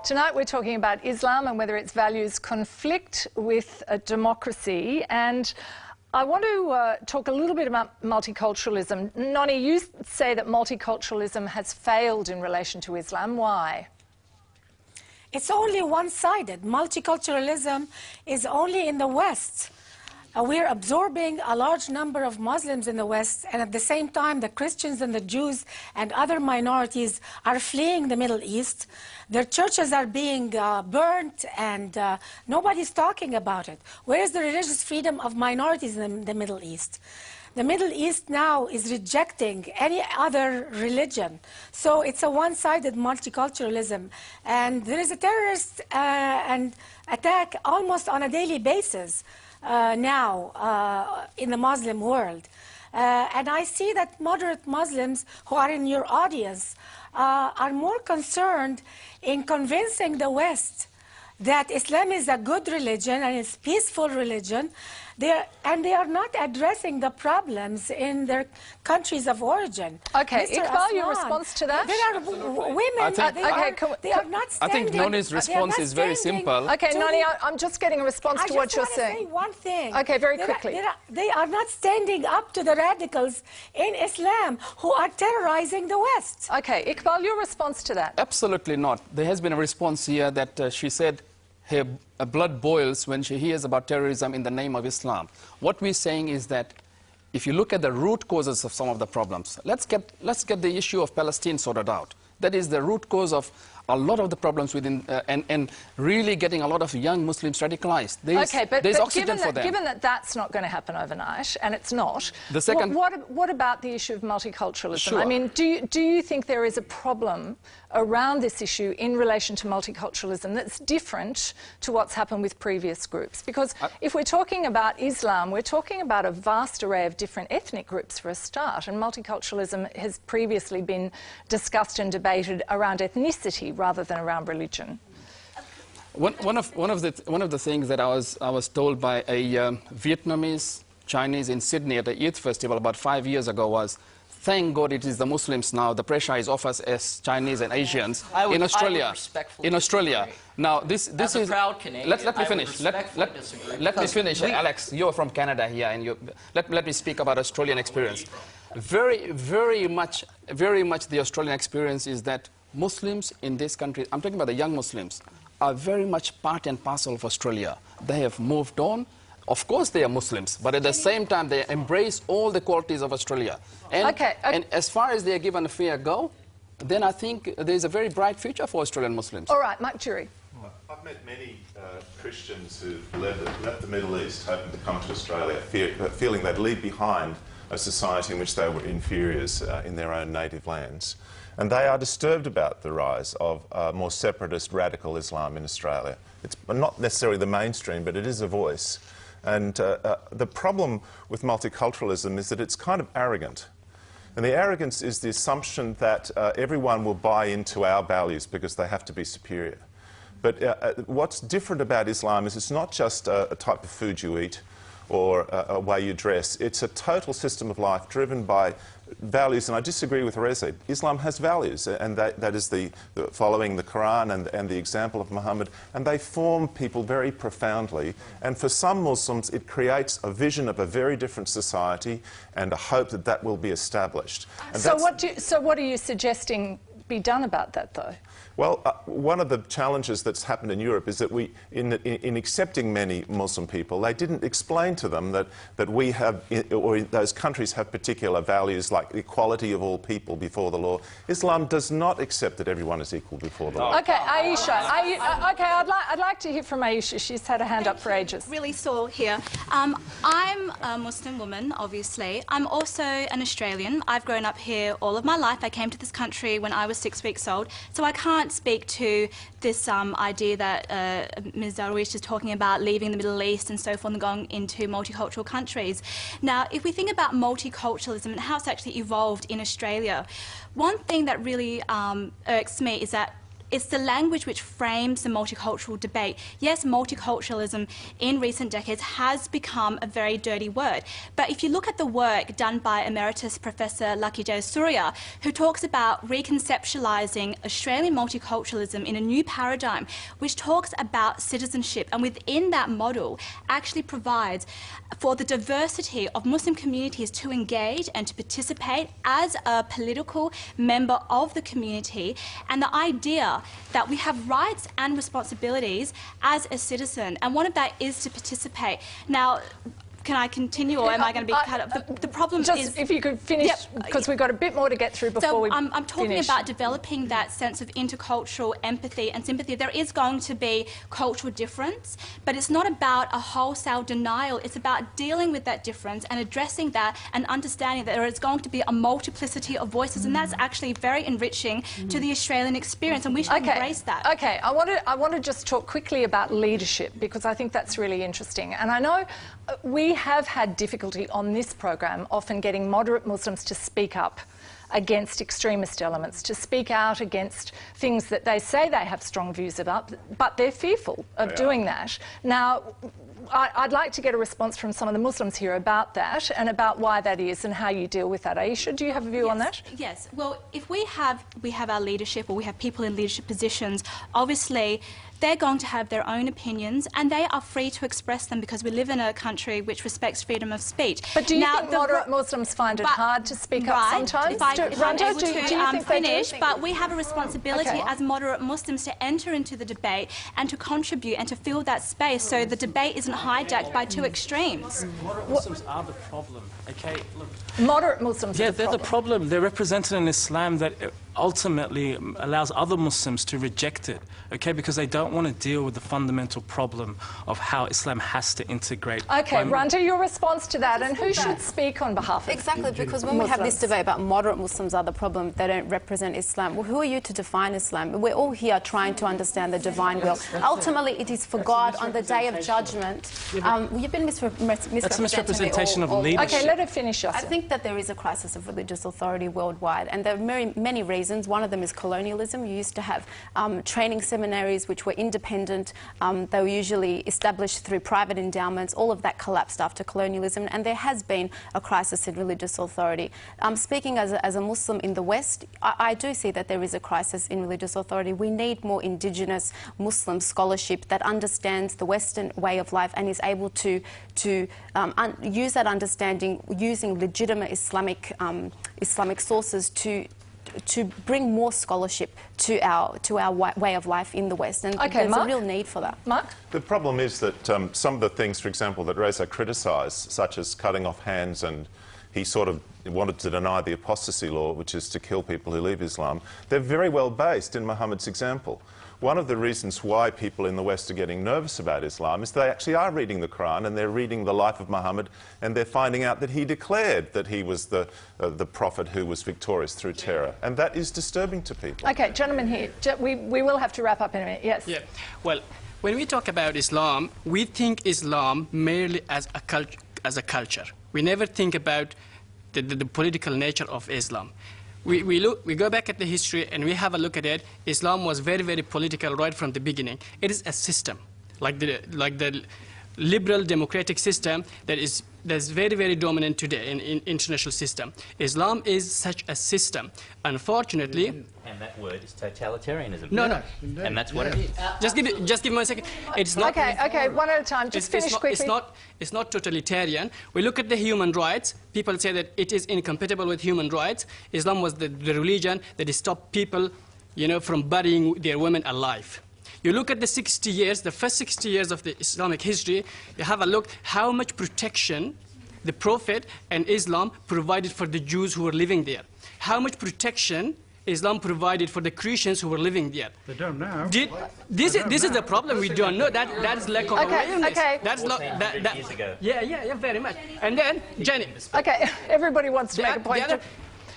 Tonight we're talking about Islam and whether its values conflict with a democracy. And I want to talk a little bit about multiculturalism. Noni, you say that multiculturalism has failed in relation to Islam. Why? It's only one-sided. Multiculturalism is only in the West. We're absorbing a large number of Muslims in the West, and at the same time, the Christians and the Jews and other minorities are fleeing the Middle East. Their churches are being burnt, and nobody's talking about it. Where is the religious freedom of minorities in the Middle East? The Middle East now is rejecting any other religion. So it's a one-sided multiculturalism. And there is a terrorist and attack almost on a daily basis now in the Muslim world. And I see that moderate Muslims who are in your audience are more concerned in convincing the West that Islam is a good religion and it's a peaceful religion, and they are not addressing the problems in their countries of origin. Okay, Mr. Iqbal, your Aslan, response to that? There are women, they are not standing. I think Noni's response is very simple. Okay, Noni, I'm just getting a response to what you're saying. I just want to say one thing. Okay, very quickly. They are not standing up to the radicals in Islam who are terrorizing the West. Okay, Iqbal, your response to that? Absolutely not. There has been a response here that she said her blood boils when she hears about terrorism in the name of Islam. What we're saying is that if you look at the root causes of some of the problems, let's get the issue of Palestine sorted out. That is the root cause of a lot of the problems within, and really getting a lot of young Muslims radicalized. There's oxygen for them. Given that that's not going to happen overnight, and it's not, the second, what about the issue of multiculturalism? Sure. I mean, do you think there is a problem around this issue in relation to multiculturalism that's different to what's happened with previous groups? Because if we're talking about Islam, we're talking about a vast array of different ethnic groups for a start, and multiculturalism has previously been discussed and debated around ethnicity rather than around religion. One of the things that I was told by a Vietnamese Chinese in Sydney at a youth festival about 5 years ago was, thank God it is the Muslims now. The pressure is off us as Chinese and Asians in Australia. In Australia. Now this as is. A proud Canadian, let me finish. Let me finish. Alex, you're from Canada here, and let me speak about Australian experience. Very much the Australian experience is that Muslims in this country, I'm talking about the young Muslims, are very much part and parcel of Australia. They have moved on. Of course they are Muslims, but at the same time they embrace all the qualities of Australia. And, and as far as they are given a fair go, then I think there's a very bright future for Australian Muslims. All right, Mike Jury. I've met many Christians who've left the Middle East hoping to come to Australia, feeling they'd leave behind a society in which they were inferiors in their own native lands. And they are disturbed about the rise of more separatist radical Islam in Australia. It's not necessarily the mainstream, but it is a voice. And the problem with multiculturalism is that it's kind of arrogant. And the arrogance is the assumption that everyone will buy into our values because they have to be superior. But what's different about Islam is it's not just a type of food you eat or a way you dress. It's a total system of life driven by values, and I disagree with Reza. Islam has values, and that is the following the Quran and the example of Muhammad, and they form people very profoundly. And for some Muslims, it creates a vision of a very different society and a hope that that will be established. And so what are you suggesting be done about that, though? Well, one of the challenges that's happened in Europe is that in accepting many Muslim people, they didn't explain to them that we have, or those countries have particular values like equality of all people before the law. Islam does not accept that everyone is equal before the law. Okay, Aisha. Okay, I'd like to hear from Aisha. She's had a hand up for ages. Really sore here. I'm a Muslim woman, obviously. I'm also an Australian. I've grown up here all of my life. I came to this country when I was 6 weeks old, so I can't speak to this idea that Ms. Darwish is talking about leaving the Middle East and so forth and going into multicultural countries. Now, if we think about multiculturalism and how it's actually evolved in Australia, one thing that really irks me is that It's the language which frames the multicultural debate. Yes, multiculturalism in recent decades has become a very dirty word. But if you look at the work done by Emeritus Professor Lucky Jayasuriya, who talks about reconceptualising Australian multiculturalism in a new paradigm, which talks about citizenship, and within that model actually provides for the diversity of Muslim communities to engage and to participate as a political member of the community, and the idea that we have rights and responsibilities as a citizen, and one of that is to participate. Now, can I continue, or am I going to be cut up? The problem just is... if you could finish, because we've got a bit more to get through before we I'm talking finish. about developing that sense of intercultural empathy and sympathy. There is going to be cultural difference, but it's not about a wholesale denial. It's about dealing with that difference and addressing that and understanding that there is going to be a multiplicity of voices, and that's actually very enriching to the Australian experience, and we should embrace that. Okay, I want to just talk quickly about leadership, because I think that's really interesting. And I know we have had difficulty on this program often getting moderate Muslims to speak up against extremist elements, to speak out against things that they say they have strong views about, but they're fearful of doing that. Now, I'd like to get a response from some of the Muslims here about that and about why that is and how you deal with that. Aisha, do you have a view on that? Yes. Well, if we have our leadership, or we have people in leadership positions, obviously they're going to have their own opinions, and they are free to express them, because we live in a country which respects freedom of speech. But do you think moderate Muslims find it hard to speak up sometimes? If I'm able to finish, they do? but we have a responsibility as moderate Muslims to enter into the debate and to contribute and to fill that space, so the debate isn't hijacked by two extremes. Moderate Muslims are the problem, okay? Look, moderate Muslims are the problem. they're the problem. They're represented in Islam that ultimately allows other Muslims to reject it, okay, because they don't want to deal with the fundamental problem of how Islam has to integrate. Okay, Randa, your response to that, and who should speak on behalf of Exactly, because when we have this debate about moderate Muslims are the problem, they don't represent Islam. Well, who are you to define Islam? We're all here trying to understand the divine will. Ultimately, it is for God on the day of judgment. You've been misrepresenting. That's a misrepresentation of leadership. Okay, let her finish, Yasser. I think that there is a crisis of religious authority worldwide, and there are many reasons. One of them is colonialism. You used to have training seminaries which were independent. They were usually established through private endowments. All of that collapsed after colonialism, and there has been a crisis in religious authority. Speaking as a Muslim in the West, I do see that there is a crisis in religious authority. We need more indigenous Muslim scholarship that understands the Western way of life and is able to use that understanding using legitimate Islamic sources to bring more scholarship to our way of life in the West, and there's a real need for that. Mark? The problem is that some of the things, for example, that Reza criticised, such as cutting off hands, and he sort of wanted to deny the apostasy law, which is to kill people who leave Islam, they're very well based in Muhammad's example. One of the reasons why people in the West are getting nervous about Islam is they actually are reading the Quran, and they're reading the life of Muhammad, and they're finding out that he declared that he was the prophet who was victorious through terror. And that is disturbing to people. Okay, gentlemen here. We will have to wrap up in a minute. Yes. Yeah. Well, when we talk about Islam, we think Islam merely as a culture. We never think about the political nature of Islam. We go back at the history and we have a look at it. Islam was very, very political right from the beginning. It is a system, like the liberal democratic system that's very, very dominant today in international system. Islam is such a system. Unfortunately, and that word is totalitarianism. No. And that's what it is. Just give me a second. It's not. Okay, one at a time. Just finish quickly. It's not totalitarian. We look at the human rights. People say that it is incompatible with human rights. Islam was the religion that stopped people, from burying their women alive. You look at the 60 years, the first 60 years of the Islamic history, you have a look how much protection the Prophet and Islam provided for the Jews who were living there. How much protection Islam provided for the Christians who were living there. They don't know. This is the problem. We don't know. That is lack of awareness. Okay. That's years ago. Yeah, very much. And then, Jenny. Okay, everybody wants to make a point.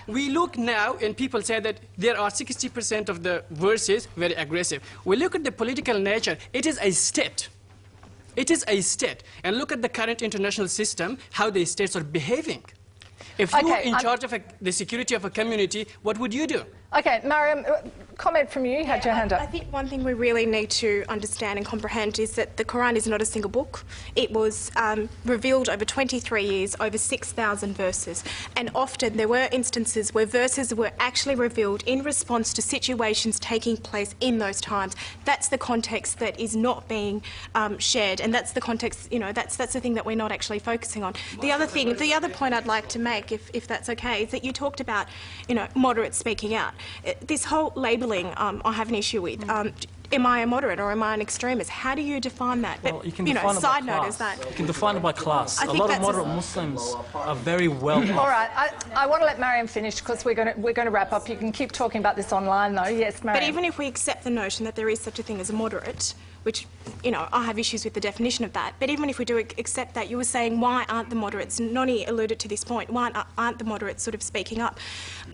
We look now, and people say that there are 60% of the verses very aggressive. We look at the political nature. It is a state. It is a state. And look at the current international system, how the states are behaving. If you were in charge of the security of a community, what would you do? Okay, Mariam, comment from you. You had your hand up. I think one thing we really need to understand and comprehend is that the Quran is not a single book. It was revealed over 23 years, over 6,000 verses. And often there were instances where verses were actually revealed in response to situations taking place in those times. That's the context that is not being shared, and that's the context, you know, that's the thing that we're not actually focusing on. The other point I'd like to make, if that's okay, is that you talked about, you know, moderates speaking out. This whole labelling I have an issue with. Am I a moderate or am I an extremist? How do you define that? Well, you can define it by class. You can define it by class. A lot of moderate Muslims are very well off. All right, I want to let Mariam finish because we're going to wrap up. You can keep talking about this online, though. Yes, Mariam. But even if we accept the notion that there is such a thing as a moderate, which, you know, I have issues with the definition of that, but even if we do accept that, you were saying, why aren't the moderates, Noni alluded to this point, why aren't the moderates sort of speaking up?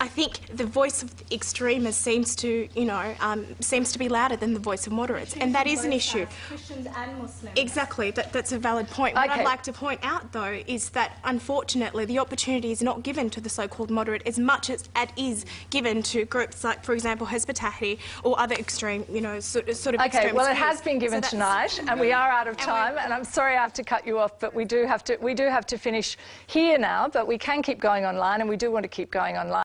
I think the voice of the extremists seems to, you know, seems to be louder than the voice of moderates, and that is an issue. Christians and Muslims. Exactly, that's a valid point. What I'd like to point out, though, is that unfortunately the opportunity is not given to the so-called moderate as much as it is given to groups like, for example, Hizb ut-Tahrir or other extreme, you know, sort of Okay, well, it has been given tonight, and we are out of time. And I'm sorry I have to cut you off, but we do have to finish here now. But we can keep going online, and we do want to keep going online.